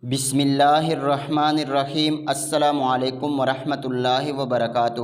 بسم اللہ الرحمن الرحیم۔ السلام علیکم ورحمۃ اللہ وبرکاتہ۔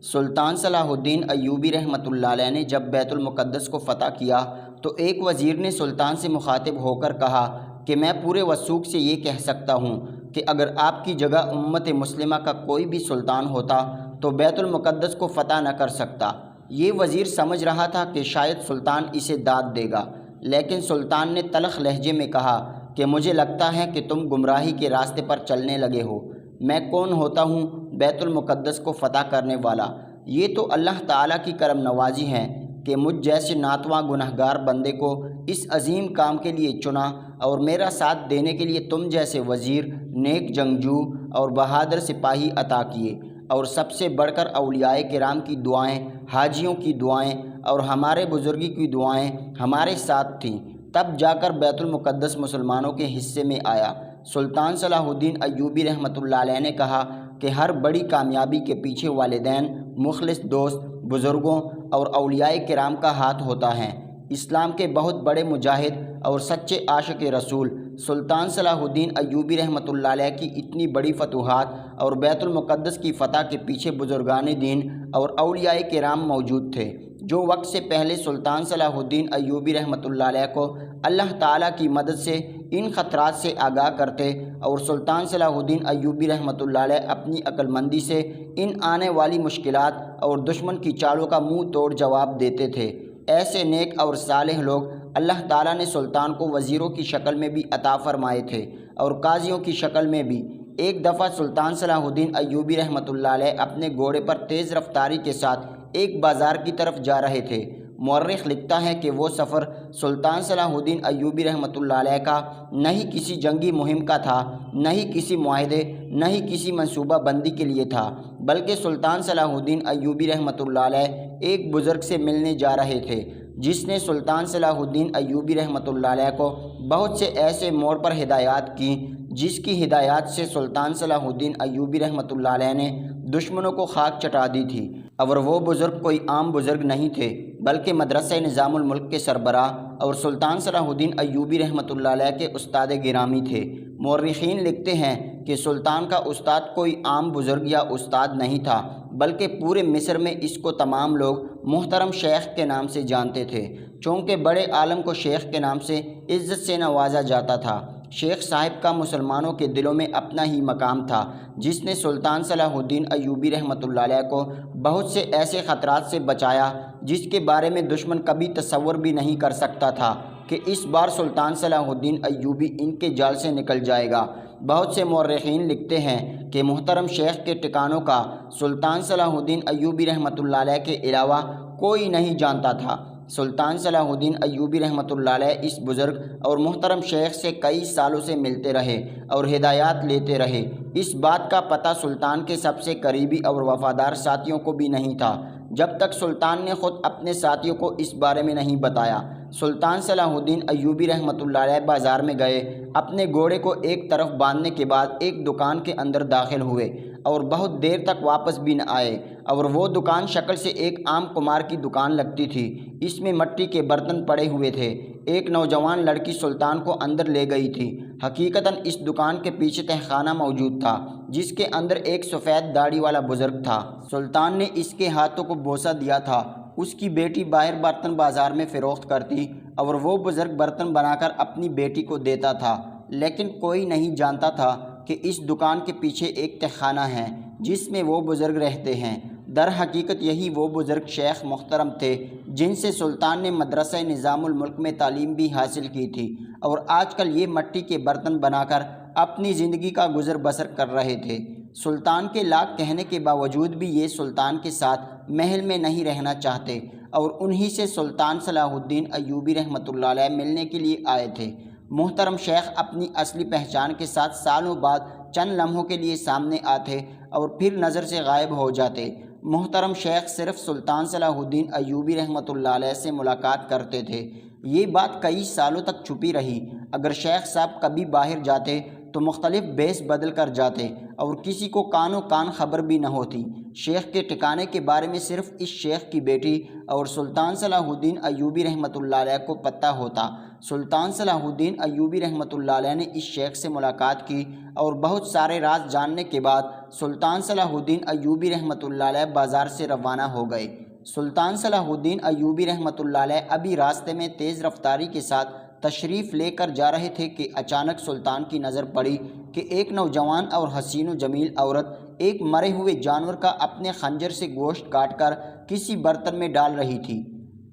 سلطان صلاح الدین ایوبی رحمۃ اللہ علیہ نے جب بیت المقدس کو فتح کیا تو ایک وزیر نے سلطان سے مخاطب ہو کر کہا کہ میں پورے وثوق سے یہ کہہ سکتا ہوں کہ اگر آپ کی جگہ امت مسلمہ کا کوئی بھی سلطان ہوتا تو بیت المقدس کو فتح نہ کر سکتا۔ یہ وزیر سمجھ رہا تھا کہ شاید سلطان اسے داد دے گا، لیکن سلطان نے تلخ لہجے میں کہا کہ مجھے لگتا ہے کہ تم گمراہی کے راستے پر چلنے لگے ہو۔ میں کون ہوتا ہوں بیت المقدس کو فتح کرنے والا؟ یہ تو اللہ تعالیٰ کی کرم نوازی ہے کہ مجھ جیسے ناتواں گنہگار بندے کو اس عظیم کام کے لیے چنا اور میرا ساتھ دینے کے لیے تم جیسے وزیر، نیک جنگجو اور بہادر سپاہی عطا کیے، اور سب سے بڑھ کر اولیاء کرام کی دعائیں، حاجیوں کی دعائیں اور ہمارے بزرگی کی دعائیں ہمارے ساتھ تھیں، تب جا کر بیت المقدس مسلمانوں کے حصے میں آیا۔ سلطان صلاح الدین ایوبی رحمۃ اللہ علیہ نے کہا کہ ہر بڑی کامیابی کے پیچھے والدین، مخلص دوست، بزرگوں اور اولیاء کرام کا ہاتھ ہوتا ہے۔ اسلام کے بہت بڑے مجاہد اور سچے عاشق رسول سلطان صلاح الدین ایوبی رحمۃ اللہ علیہ کی اتنی بڑی فتوحات اور بیت المقدس کی فتح کے پیچھے بزرگان دین اور اولیاء کرام موجود تھے، جو وقت سے پہلے سلطان صلاح الدین ایوبی رحمۃ اللہ علیہ کو اللہ تعالیٰ کی مدد سے ان خطرات سے آگاہ کرتے، اور سلطان صلاح الدین ایوبی رحمۃ اللہ علیہ اپنی عقل مندی سے ان آنے والی مشکلات اور دشمن کی چالوں کا منہ توڑ جواب دیتے تھے۔ ایسے نیک اور صالح لوگ اللہ تعالیٰ نے سلطان کو وزیروں کی شکل میں بھی عطا فرمائے تھے اور قاضیوں کی شکل میں بھی۔ ایک دفعہ سلطان صلاح الدین ایوبی رحمۃ اللہ علیہ اپنے گھوڑے پر تیز رفتاری کے ساتھ ایک بازار کی طرف جا رہے تھے۔ مورخ لکھتا ہے کہ وہ سفر سلطان صلاح الدین ایوبی رحمۃ اللہ علیہ کا نہ ہی کسی جنگی مہم کا تھا، نہ ہی کسی معاہدے، نہ ہی کسی منصوبہ بندی کے لیے تھا، بلکہ سلطان صلاح الدین ایوبی رحمۃ اللہ علیہ ایک بزرگ سے ملنے جا رہے تھے، جس نے سلطان صلاح الدین ایوبی رحمۃ اللہ علیہ کو بہت سے ایسے موڑ پر ہدایات کی جس کی ہدایات سے سلطان صلاح الدین ایوبی رحمۃ اللہ علیہ نے دشمنوں کو خاک چٹا دی تھی۔ اور وہ بزرگ کوئی عام بزرگ نہیں تھے، بلکہ مدرسہ نظام الملک کے سربراہ اور سلطان صلاح الدین ایوبی رحمۃ اللہ علیہ کے استاد گرامی تھے۔ مورخین لکھتے ہیں کہ سلطان کا استاد کوئی عام بزرگ یا استاد نہیں تھا، بلکہ پورے مصر میں اس کو تمام لوگ محترم شیخ کے نام سے جانتے تھے، چونکہ بڑے عالم کو شیخ کے نام سے عزت سے نوازا جاتا تھا۔ شیخ صاحب کا مسلمانوں کے دلوں میں اپنا ہی مقام تھا، جس نے سلطان صلاح الدین ایوبی رحمۃ اللہ علیہ کو بہت سے ایسے خطرات سے بچایا جس کے بارے میں دشمن کبھی تصور بھی نہیں کر سکتا تھا کہ اس بار سلطان صلاح الدین ایوبی ان کے جال سے نکل جائے گا۔ بہت سے مورخین لکھتے ہیں کہ محترم شیخ کے ٹھکانوں کا سلطان صلاح الدین ایوبی رحمۃ اللہ علیہ کے علاوہ کوئی نہیں جانتا تھا۔ سلطان صلاح الدین ایوبی رحمۃ اللہ علیہ اس بزرگ اور محترم شیخ سے کئی سالوں سے ملتے رہے اور ہدایات لیتے رہے۔ اس بات کا پتہ سلطان کے سب سے قریبی اور وفادار ساتھیوں کو بھی نہیں تھا، جب تک سلطان نے خود اپنے ساتھیوں کو اس بارے میں نہیں بتایا۔ سلطان صلاح الدین ایوبی رحمۃ اللہ علیہ بازار میں گئے، اپنے گھوڑے کو ایک طرف باندھنے کے بعد ایک دکان کے اندر داخل ہوئے اور بہت دیر تک واپس بھی نہ آئے، اور وہ دکان شکل سے ایک عام قمار کی دکان لگتی تھی۔ اس میں مٹی کے برتن پڑے ہوئے تھے۔ ایک نوجوان لڑکی سلطان کو اندر لے گئی تھی۔ حقیقتاً اس دکان کے پیچھے تہخانہ موجود تھا، جس کے اندر ایک سفید داڑھی والا بزرگ تھا۔ سلطان نے اس کے ہاتھوں کو بوسہ دیا تھا۔ اس کی بیٹی باہر برتن بازار میں فروخت کرتی اور وہ بزرگ برتن بنا کر اپنی بیٹی کو دیتا تھا، لیکن کوئی نہیں جانتا تھا کہ اس دکان کے پیچھے ایک تہخانہ ہے جس میں وہ بزرگ رہتے ہیں۔ در حقیقت یہی وہ بزرگ شیخ محترم تھے جن سے سلطان نے مدرسہ نظام الملک میں تعلیم بھی حاصل کی تھی، اور آج کل یہ مٹی کے برتن بنا کر اپنی زندگی کا گزر بسر کر رہے تھے۔ سلطان کے لاکھ کہنے کے باوجود بھی یہ سلطان کے ساتھ محل میں نہیں رہنا چاہتے، اور انہی سے سلطان صلاح الدین ایوبی رحمۃ اللہ علیہ ملنے کے لیے آئے تھے۔ محترم شیخ اپنی اصلی پہچان کے ساتھ سالوں بعد چند لمحوں کے لیے سامنے آتے اور پھر نظر سے غائب ہو جاتے۔ محترم شیخ صرف سلطان صلاح الدین ایوبی رحمۃ اللہ علیہ سے ملاقات کرتے تھے۔ یہ بات کئی سالوں تک چھپی رہی۔ اگر شیخ صاحب کبھی باہر جاتے تو مختلف بیس بدل کر جاتے اور کسی کو کان و کان خبر بھی نہ ہوتی۔ شیخ کے ٹھکانے کے بارے میں صرف اس شیخ کی بیٹی اور سلطان صلاح الدین ایوبی رحمۃ اللہ علیہ کو پتہ ہوتا۔ سلطان صلاح الدین ایوبی رحمۃ اللہ علیہ نے اس شیخ سے ملاقات کی اور بہت سارے راز جاننے کے بعد سلطان صلاح الدین ایوبی رحمۃ اللہ علیہ بازار سے روانہ ہو گئے۔ سلطان صلاح الدین ایوبی رحمۃ اللہ علیہ ابھی راستے میں تیز رفتاری کے ساتھ تشریف لے کر جا رہے تھے کہ اچانک سلطان کی نظر پڑی کہ ایک نوجوان اور حسین و جمیل عورت ایک مرے ہوئے جانور کا اپنے خنجر سے گوشت کاٹ کر کسی برتن میں ڈال رہی تھی۔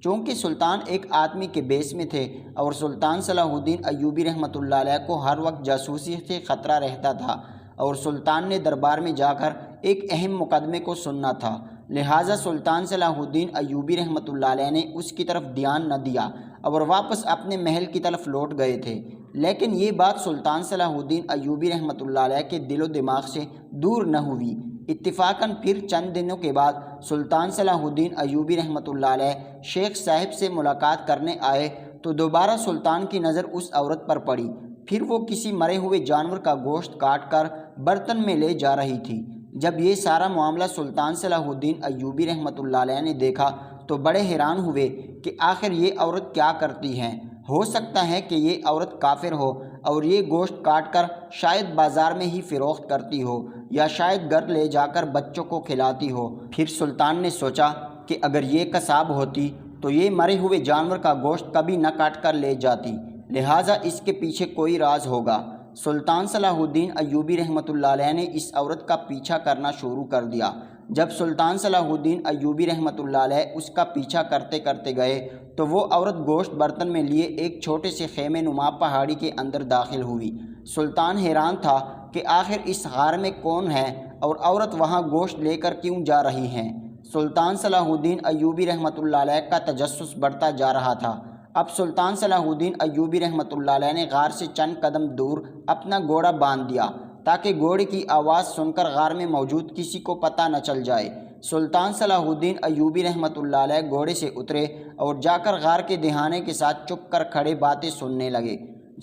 چونکہ سلطان ایک آدمی کے بیس میں تھے اور سلطان صلاح الدین ایوبی رحمۃ اللہ علیہ کو ہر وقت جاسوسی سے خطرہ رہتا تھا اور سلطان نے دربار میں جا کر ایک اہم مقدمے کو سننا تھا، لہٰذا سلطان صلاح الدین ایوبی رحمۃ اللہ علیہ نے اس کی طرف دھیان نہ دیا اور واپس اپنے محل کی طرف لوٹ گئے تھے۔ لیکن یہ بات سلطان صلاح الدین ایوبی رحمۃ اللہ علیہ کے دل و دماغ سے دور نہ ہوئی۔ اتفاقاً پھر چند دنوں کے بعد سلطان صلاح الدین ایوبی رحمۃ اللہ علیہ شیخ صاحب سے ملاقات کرنے آئے تو دوبارہ سلطان کی نظر اس عورت پر پڑی۔ پھر وہ کسی مرے ہوئے جانور کا گوشت کاٹ کر برتن میں لے جا رہی تھی۔ جب یہ سارا معاملہ سلطان صلاح الدین ایوبی رحمۃ اللہ علیہ نے دیکھا تو بڑے حیران ہوئے کہ آخر یہ عورت کیا کرتی ہے۔ ہو سکتا ہے کہ یہ عورت کافر ہو اور یہ گوشت کاٹ کر شاید بازار میں ہی فروخت کرتی ہو یا شاید گھر لے جا کر بچوں کو کھلاتی ہو۔ پھر سلطان نے سوچا کہ اگر یہ قصاب ہوتی تو یہ مرے ہوئے جانور کا گوشت کبھی نہ کاٹ کر لے جاتی، لہٰذا اس کے پیچھے کوئی راز ہوگا۔ سلطان صلاح الدین ایوبی رحمۃ اللہ علیہ نے اس عورت کا پیچھا کرنا شروع کر دیا۔ جب سلطان صلاح الدین ایوبی رحمۃ اللہ علیہ اس کا پیچھا کرتے کرتے گئے تو وہ عورت گوشت برتن میں لیے ایک چھوٹے سے خیمے نما پہاڑی کے اندر داخل ہوئی۔ سلطان حیران تھا کہ آخر اس غار میں کون ہے اور عورت وہاں گوشت لے کر کیوں جا رہی ہے۔ سلطان صلاح الدین ایوبی رحمۃ اللہ علیہ کا تجسس بڑھتا جا رہا تھا۔ اب سلطان صلاح الدین ایوبی رحمۃ اللہ علیہ نے غار سے چند قدم دور اپنا گھوڑا باندھ دیا تاکہ گھوڑے کی آواز سن کر غار میں موجود کسی کو پتہ نہ چل جائے۔ سلطان صلاح الدین ایوبی رحمۃ اللہ علیہ گھوڑے سے اترے اور جا کر غار کے دہانے کے ساتھ چپ کر کھڑے باتیں سننے لگے۔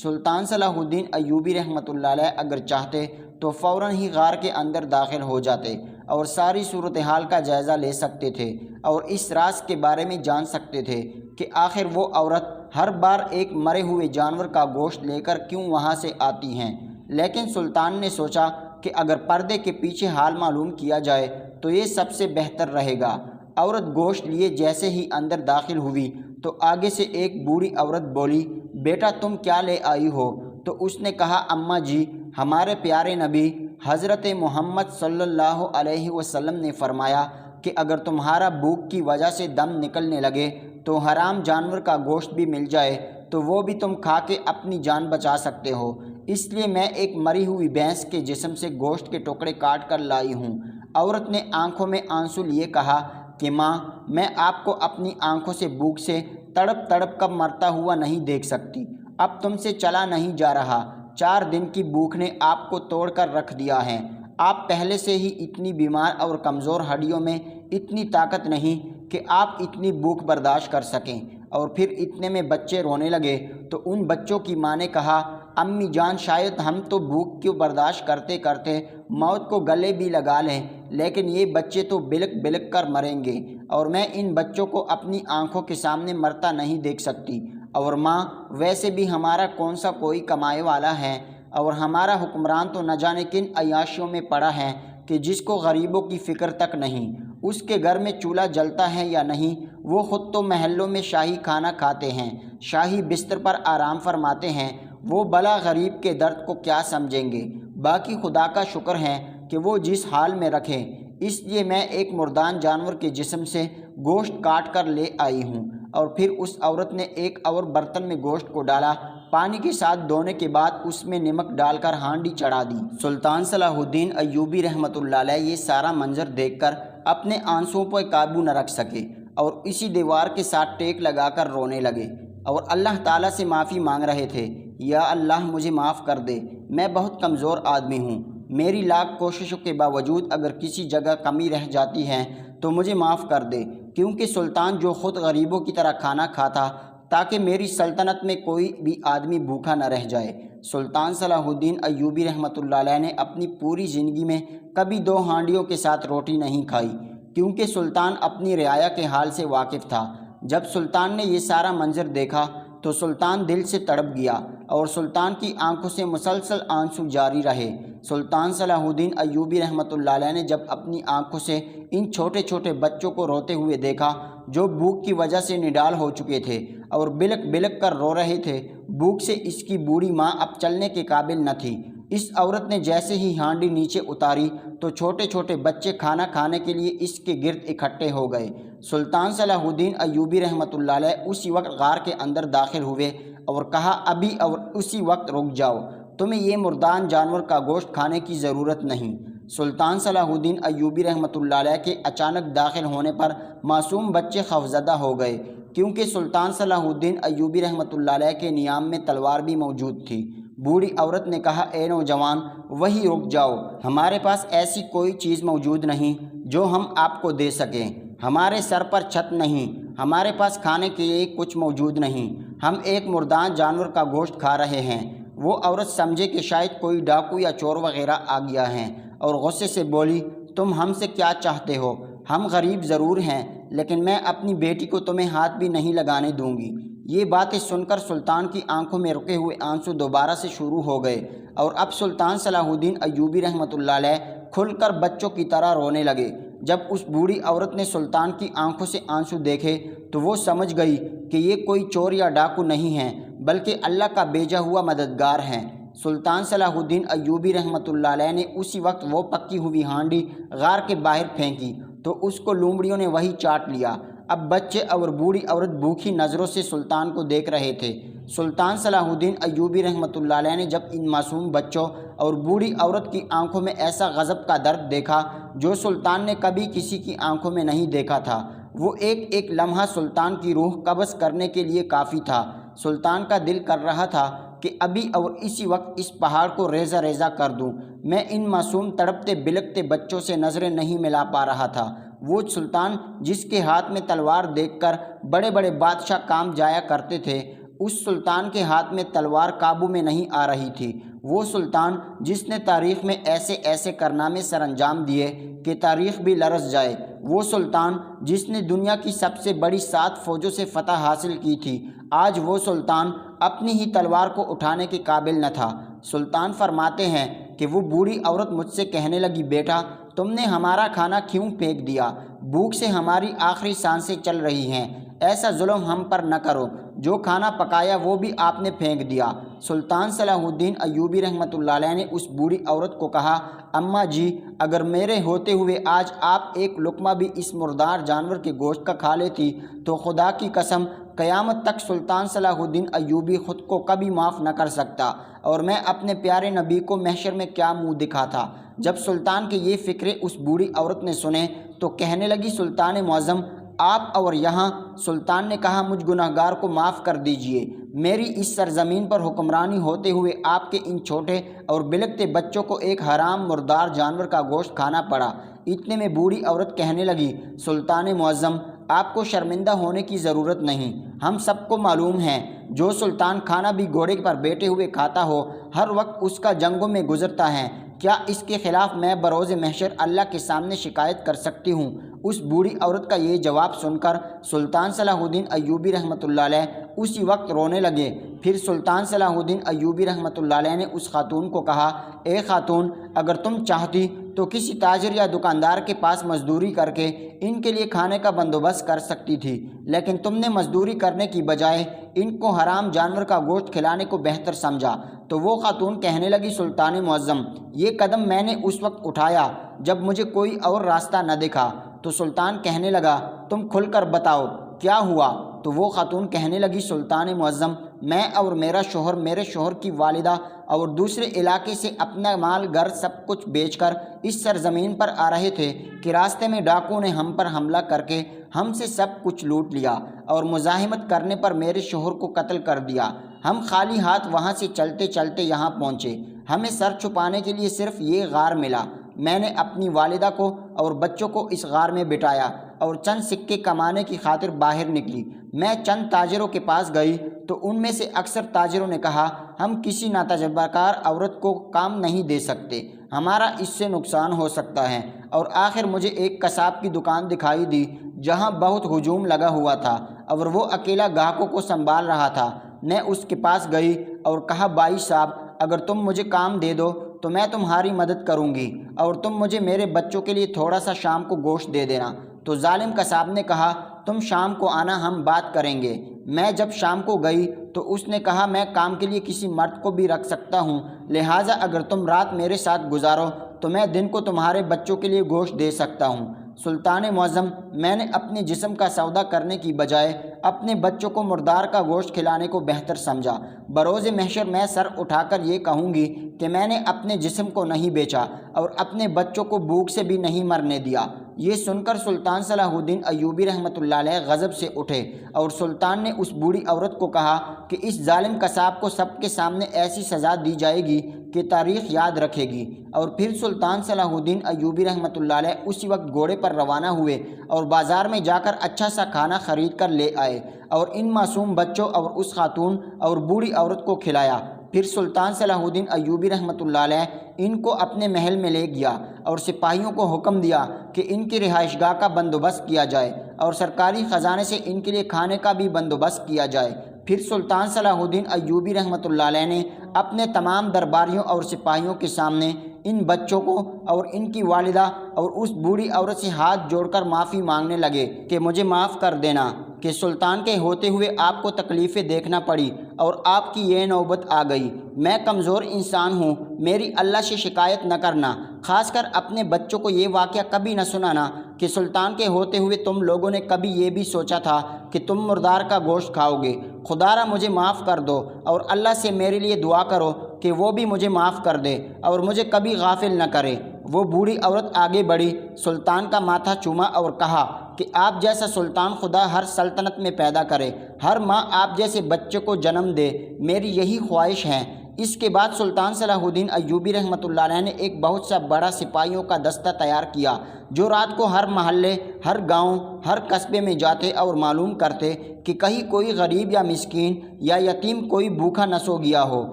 سلطان صلاح الدین ایوبی رحمۃ اللہ علیہ اگر چاہتے تو فوراً ہی غار کے اندر داخل ہو جاتے اور ساری صورتحال کا جائزہ لے سکتے تھے اور اس راز کے بارے میں جان سکتے تھے کہ آخر وہ عورت ہر بار ایک مرے ہوئے جانور کا گوشت لے کر کیوں وہاں سے آتی ہیں۔ لیکن سلطان نے سوچا کہ اگر پردے کے پیچھے حال معلوم کیا جائے تو یہ سب سے بہتر رہے گا۔ عورت گوشت لیے جیسے ہی اندر داخل ہوئی تو آگے سے ایک بوڑھی عورت بولی، بیٹا تم کیا لے آئی ہو؟ تو اس نے کہا، اماں جی، ہمارے پیارے نبی حضرت محمد صلی اللہ علیہ وسلم نے فرمایا کہ اگر تمہارا بھوک کی وجہ سے دم نکلنے لگے تو حرام جانور کا گوشت بھی مل جائے تو وہ بھی تم کھا کے اپنی جان بچا سکتے ہو، اس لیے میں ایک مری ہوئی بھینس کے جسم سے گوشت کے ٹکڑے کاٹ کر لائی ہوں۔ عورت نے آنکھوں میں آنسو لیے کہا کہ ماں، میں آپ کو اپنی آنکھوں سے بھوک سے تڑپ تڑپ کر مرتا ہوا نہیں دیکھ سکتی، اب تم سے چلا نہیں جا رہا، 4 دن کی بھوک نے آپ کو توڑ کر رکھ دیا ہے، آپ پہلے سے ہی اتنی بیمار اور کمزور، ہڈیوں میں اتنی طاقت نہیں کہ آپ اتنی بھوک برداشت کر سکیں۔ اور پھر اتنے میں بچے رونے لگے تو ان بچوں کی ماں نے کہا، امی جان، شاید ہم تو بھوک کیوں برداشت کرتے کرتے موت کو گلے بھی لگا لیں، لیکن یہ بچے تو بلک بلک کر مریں گے اور میں ان بچوں کو اپنی آنکھوں کے سامنے مرتا نہیں دیکھ سکتی۔ اور ماں، ویسے بھی ہمارا کون سا کوئی کمائے والا ہے اور ہمارا حکمران تو نہ جانے کن عیاشیوں میں پڑا ہے کہ جس کو غریبوں کی فکر تک نہیں، اس کے گھر میں چولہا جلتا ہے یا نہیں، وہ خود تو محلوں میں شاہی کھانا کھاتے ہیں، شاہی بستر پر آرام فرماتے ہیں، وہ بلا غریب کے درد کو کیا سمجھیں گے۔ باقی خدا کا شکر ہے کہ وہ جس حال میں رکھیں، اس لیے میں ایک مردان جانور کے جسم سے گوشت کاٹ کر لے آئی ہوں۔ اور پھر اس عورت نے ایک اور برتن میں گوشت کو ڈالا، پانی کے ساتھ دھونے کے بعد اس میں نمک ڈال کر ہانڈی چڑھا دی۔ سلطان صلاح الدین ایوبی رحمۃ اللہ علیہ یہ سارا منظر دیکھ کر اپنے آنسوؤں پر قابو نہ رکھ سکے اور اسی دیوار کے ساتھ ٹیک لگا کر رونے لگے اور اللہ تعالیٰ سے معافی مانگ رہے تھے، یا اللہ مجھے معاف کر دے، میں بہت کمزور آدمی ہوں، میری لاکھ کوششوں کے باوجود اگر کسی جگہ کمی رہ جاتی ہے تو مجھے معاف کر دے، کیونکہ سلطان جو خود غریبوں کی طرح کھانا کھاتا تاکہ میری سلطنت میں کوئی بھی آدمی بھوکا نہ رہ جائے۔ سلطان صلاح الدین ایوبی رحمۃ اللہ علیہ نے اپنی پوری زندگی میں کبھی 2 ہانڈیوں کے ساتھ روٹی نہیں کھائی، کیونکہ سلطان اپنی رعایا کے حال سے واقف تھا۔ جب سلطان نے یہ سارا منظر دیکھا تو سلطان دل سے تڑپ گیا اور سلطان کی آنکھوں سے مسلسل آنسو جاری رہے۔ سلطان صلاح الدین ایوبی رحمۃ اللہ علیہ نے جب اپنی آنکھوں سے ان چھوٹے چھوٹے بچوں کو روتے ہوئے دیکھا جو بھوک کی وجہ سے نڈال ہو چکے تھے اور بلک بلک کر رو رہے تھے، بھوک سے اس کی بوڑھی ماں اب چلنے کے قابل نہ تھی۔ اس عورت نے جیسے ہی ہانڈی نیچے اتاری تو چھوٹے چھوٹے بچے کھانا کھانے کے لیے اس کے گرد اکٹھے ہو گئے۔ سلطان صلاح الدین ایوبی رحمۃ اللہ علیہ اسی وقت غار کے اندر داخل ہوئے اور کہا، ابھی اور اسی وقت رک جاؤ، تمہیں یہ مردان جانور کا گوشت کھانے کی ضرورت نہیں۔ سلطان صلاح الدین ایوبی رحمۃ اللہ علیہ کے اچانک داخل ہونے پر معصوم بچے خوفزدہ ہو گئے، کیونکہ سلطان صلاح الدین ایوبی رحمۃ اللہ علیہ کے نیام میں تلوار بھی موجود تھی۔ بوڑھی عورت نے کہا، اے نوجوان، وہی رک جاؤ، ہمارے پاس ایسی کوئی چیز موجود نہیں جو ہم آپ کو دے سکیں۔ ہمارے سر پر چھت نہیں، ہمارے پاس کھانے کے لیے کچھ موجود نہیں، ہم ایک مردان جانور کا گوشت کھا رہے ہیں۔ وہ عورت سمجھے کہ شاید کوئی ڈاکو یا چور وغیرہ آ گیا ہے اور غصے سے بولی، تم ہم سے کیا چاہتے ہو؟ ہم غریب ضرور ہیں، لیکن میں اپنی بیٹی کو تمہیں ہاتھ بھی نہیں لگانے دوں گی۔ یہ باتیں سن کر سلطان کی آنکھوں میں رکے ہوئے آنسو دوبارہ سے شروع ہو گئے اور اب سلطان صلاح الدین ایوبی رحمۃ اللہ علیہ کھل کر بچوں کی طرح رونے لگے۔ جب اس بوڑھی عورت نے سلطان کی آنکھوں سے آنسو دیکھے تو وہ سمجھ گئی کہ یہ کوئی چور یا ڈاکو نہیں ہے، بلکہ اللہ کا بھیجا ہوا مددگار ہے۔ سلطان صلاح الدین ایوبی رحمۃ اللہ علیہ نے اسی وقت وہ پکی ہوئی ہانڈی غار کے باہر پھینکی تو اس کو لومڑیوں نے وہی چاٹ لیا۔ اب بچے اور بوڑھی عورت بھوکی نظروں سے سلطان کو دیکھ رہے تھے۔ سلطان صلاح الدین ایوبی رحمۃ اللہ علیہ نے جب ان معصوم بچوں اور بوڑھی عورت کی آنکھوں میں ایسا غضب کا درد دیکھا جو سلطان نے کبھی کسی کی آنکھوں میں نہیں دیکھا تھا، وہ ایک ایک لمحہ سلطان کی روح قبض کرنے کے لیے کافی تھا۔ سلطان کا دل کر رہا تھا کہ ابھی اور اسی وقت اس پہاڑ کو ریزہ ریزہ کر دوں۔ میں ان معصوم تڑپتے بلکتے بچوں سے نظریں نہیں ملا پا رہا تھا۔ وہ سلطان جس کے ہاتھ میں تلوار دیکھ کر بڑے بڑے بادشاہ کام جایا کرتے تھے، اس سلطان کے ہاتھ میں تلوار قابو میں نہیں آ رہی تھی۔ وہ سلطان جس نے تاریخ میں ایسے ایسے کارنامے سر انجام دیے کہ تاریخ بھی لرز جائے، وہ سلطان جس نے دنیا کی سب سے بڑی 7 فوجوں سے فتح حاصل کی تھی، آج وہ سلطان اپنی ہی تلوار کو اٹھانے کے قابل نہ تھا۔ سلطان فرماتے ہیں کہ وہ بوڑھی عورت مجھ سے کہنے لگی، بیٹا تم نے ہمارا کھانا کیوں پھینک دیا؟ بھوک سے ہماری آخری سانسیں چل رہی ہیں، ایسا ظلم ہم پر نہ کرو، جو کھانا پکایا وہ بھی آپ نے پھینک دیا۔ سلطان صلاح الدین ایوبی رحمۃ اللہ علیہ نے اس بوڑھی عورت کو کہا، اماں جی، اگر میرے ہوتے ہوئے آج آپ ایک لقمہ بھی اس مردار جانور کے گوشت کا کھا لیتی تو خدا کی قسم قیامت تک سلطان صلاح الدین ایوبی خود کو کبھی معاف نہ کر سکتا، اور میں اپنے پیارے نبی کو محشر میں کیا منہ دکھاتا۔ جب سلطان کے یہ فکرے اس بوڑھی عورت نے سنے تو کہنے لگی، سلطان معظم آپ اور یہاں؟ سلطان نے کہا، مجھ گناہگار کو معاف کر دیجئے، میری اس سرزمین پر حکمرانی ہوتے ہوئے آپ کے ان چھوٹے اور بلکتے بچوں کو ایک حرام مردار جانور کا گوشت کھانا پڑا۔ اتنے میں بوڑھی عورت کہنے لگی، سلطان معظم آپ کو شرمندہ ہونے کی ضرورت نہیں، ہم سب کو معلوم ہے جو سلطان کھانا بھی گھوڑے پر بیٹھے ہوئے کھاتا ہو، ہر وقت اس کا جنگوں میں گزرتا ہے، کیا اس کے خلاف میں بروز محشر اللہ کے سامنے شکایت کر سکتی ہوں؟ اس بوڑھی عورت کا یہ جواب سن کر سلطان صلاح الدین ایوبی رحمۃ اللہ علیہ اسی وقت رونے لگے۔ پھر سلطان صلاح الدین ایوبی رحمۃ اللہ علیہ نے اس خاتون کو کہا، اے خاتون، اگر تم چاہتی تو کسی تاجر یا دکاندار کے پاس مزدوری کر کے ان کے لیے کھانے کا بندوبست کر سکتی تھی، لیکن تم نے مزدوری کرنے کی بجائے ان کو حرام جانور کا گوشت کھلانے کو بہتر سمجھا۔ تو وہ خاتون کہنے لگی، سلطان معظم یہ قدم میں نے اس وقت اٹھایا جب مجھے کوئی اور راستہ نہ دکھا۔ تو سلطان کہنے لگا، تم کھل کر بتاؤ کیا ہوا؟ تو وہ خاتون کہنے لگی، سلطان معظم میں اور میرا شوہر میرے شوہر کی والدہ اور دوسرے علاقے سے اپنا مال گھر سب کچھ بیچ کر اس سرزمین پر آ رہے تھے کہ راستے میں ڈاکو نے ہم پر حملہ کر کے ہم سے سب کچھ لوٹ لیا اور مزاحمت کرنے پر میرے شوہر کو قتل کر دیا۔ ہم خالی ہاتھ وہاں سے چلتے چلتے یہاں پہنچے، ہمیں سر چھپانے کے لیے صرف یہ غار ملا۔ میں نے اپنی والدہ کو اور بچوں کو اس غار میں بٹھایا اور چند سکے کمانے کی خاطر باہر نکلی۔ میں چند تاجروں کے پاس گئی تو ان میں سے اکثر تاجروں نے کہا ہم کسی ناتجربہ کار عورت کو کام نہیں دے سکتے، ہمارا اس سے نقصان ہو سکتا ہے۔ اور آخر مجھے ایک قصاب کی دکان دکھائی دی جہاں بہت ہجوم لگا ہوا تھا اور وہ اکیلا گاہکوں کو سنبھال رہا تھا۔ میں اس کے پاس گئی اور کہا بھائی صاحب، اگر تم مجھے کام دے دو تو میں تمہاری مدد کروں گی اور تم مجھے میرے بچوں کے لیے تھوڑا سا شام کو گوشت دے دینا۔ تو ظالم قصاب نے کہا تم شام کو آنا، ہم بات کریں گے۔ میں جب شام کو گئی تو اس نے کہا میں کام کے لیے کسی مرد کو بھی رکھ سکتا ہوں، لہٰذا اگر تم رات میرے ساتھ گزارو تو میں دن کو تمہارے بچوں کے لیے گوشت دے سکتا ہوں۔ سلطان معظم، میں نے اپنے جسم کا سودا کرنے کی بجائے اپنے بچوں کو مردار کا گوشت کھلانے کو بہتر سمجھا۔ بروز محشر میں سر اٹھا کر یہ کہوں گی کہ میں نے اپنے جسم کو نہیں بیچا اور اپنے بچوں کو بھوک سے بھی نہیں مرنے دیا۔ یہ سن کر سلطان صلاح الدین ایوبی رحمۃ اللہ علیہ غضب سے اٹھے اور سلطان نے اس بوڑھی عورت کو کہا کہ اس ظالم قصاب کو سب کے سامنے ایسی سزا دی جائے گی کہ تاریخ یاد رکھے گی۔ اور پھر سلطان صلاح الدین ایوبی رحمۃ اللہ علیہ اسی وقت گھوڑے پر روانہ ہوئے اور بازار میں جا کر اچھا سا کھانا خرید کر لے آئے اور ان معصوم بچوں اور اس خاتون اور بوڑھی عورت کو کھلایا۔ پھر سلطان صلاح الدین ایوبی رحمۃ اللہ علیہ ان کو اپنے محل میں لے گیا اور سپاہیوں کو حکم دیا کہ ان کی رہائش گاہ کا بندوبست کیا جائے اور سرکاری خزانے سے ان کے لیے کھانے کا بھی بندوبست کیا جائے۔ پھر سلطان صلاح الدین ایوبی رحمۃ اللہ علیہ نے اپنے تمام درباریوں اور سپاہیوں کے سامنے ان بچوں کو اور ان کی والدہ اور اس بوڑھی عورت سے ہاتھ جوڑ کر معافی مانگنے لگے کہ مجھے معاف کر دینا کہ سلطان کے ہوتے ہوئے آپ کو تکلیفیں دیکھنا پڑی اور آپ کی یہ نوبت آ گئی۔ میں کمزور انسان ہوں، میری اللہ سے شکایت نہ کرنا، خاص کر اپنے بچوں کو یہ واقعہ کبھی نہ سنانا کہ سلطان کے ہوتے ہوئے تم لوگوں نے کبھی یہ بھی سوچا تھا کہ تم مردار کا گوشت کھاؤ گے۔ خدا را مجھے معاف کر دو اور اللہ سے میرے لیے دعا کرو کہ وہ بھی مجھے معاف کر دے اور مجھے کبھی غافل نہ کرے۔ وہ بوڑھی عورت آگے بڑھی، سلطان کا ماتھا چوما اور کہا کہ آپ جیسا سلطان خدا ہر سلطنت میں پیدا کرے، ہر ماں آپ جیسے بچے کو جنم دے، میری یہی خواہش ہے۔ اس کے بعد سلطان صلاح الدین ایوبی رحمۃ اللہ علیہ نے ایک بہت سا بڑا سپاہیوں کا دستہ تیار کیا جو رات کو ہر محلے، ہر گاؤں، ہر قصبے میں جاتے اور معلوم کرتے کہ کہیں کوئی غریب یا مسکین یا یتیم کوئی بھوکا نہ سو گیا ہو۔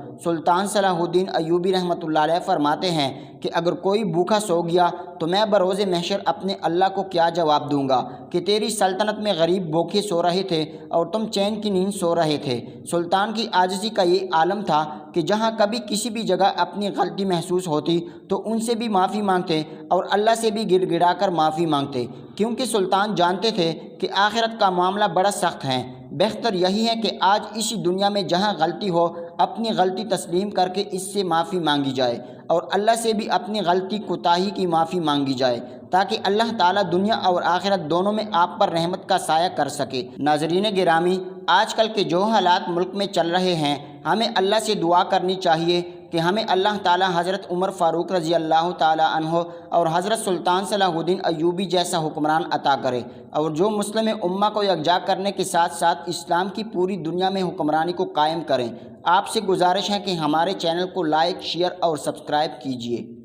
سلطان صلاح الدین ایوبی رحمۃ اللہ علیہ فرماتے ہیں کہ اگر کوئی بھوکا سو گیا تو میں بروز محشر اپنے اللہ کو کیا جواب دوں گا کہ تیری سلطنت میں غریب بھوکے سو رہے تھے اور تم چین کی نیند سو رہے تھے۔ سلطان کی عاجزی کا یہ عالم تھا کہ جہاں کبھی کسی بھی جگہ اپنی غلطی محسوس ہوتی تو ان سے بھی معافی mانگتے اور اللہ سے بھی گڑ گڑا کر معافی مانگتے، کیونکہ سلطان جانتے تھے کہ آخرت کا معاملہ بڑا سخت ہے۔ بہتر یہی ہے کہ آج اسی دنیا میں جہاں غلطی ہو اپنی غلطی تسلیم کر کے اس سے معافی مانگی جائے اور اللہ سے بھی اپنی غلطی کوتاہی کی معافی مانگی جائے تاکہ اللہ تعالیٰ دنیا اور آخرت دونوں میں آپ پر رحمت کا سایہ کر سکے۔ ناظرین گرامی، آج کل کے جو حالات ملک میں چل رہے ہیں، ہمیں اللہ سے دعا کرنی چاہیے کہ ہمیں اللہ تعالیٰ حضرت عمر فاروق رضی اللہ تعالیٰ عنہ اور حضرت سلطان صلاح الدین ایوبی جیسا حکمران عطا کرے اور جو مسلم امہ کو یکجا کرنے کے ساتھ ساتھ اسلام کی پوری دنیا میں حکمرانی کو قائم کریں۔ آپ سے گزارش ہے کہ ہمارے چینل کو لائک، شیئر اور سبسکرائب کیجیے۔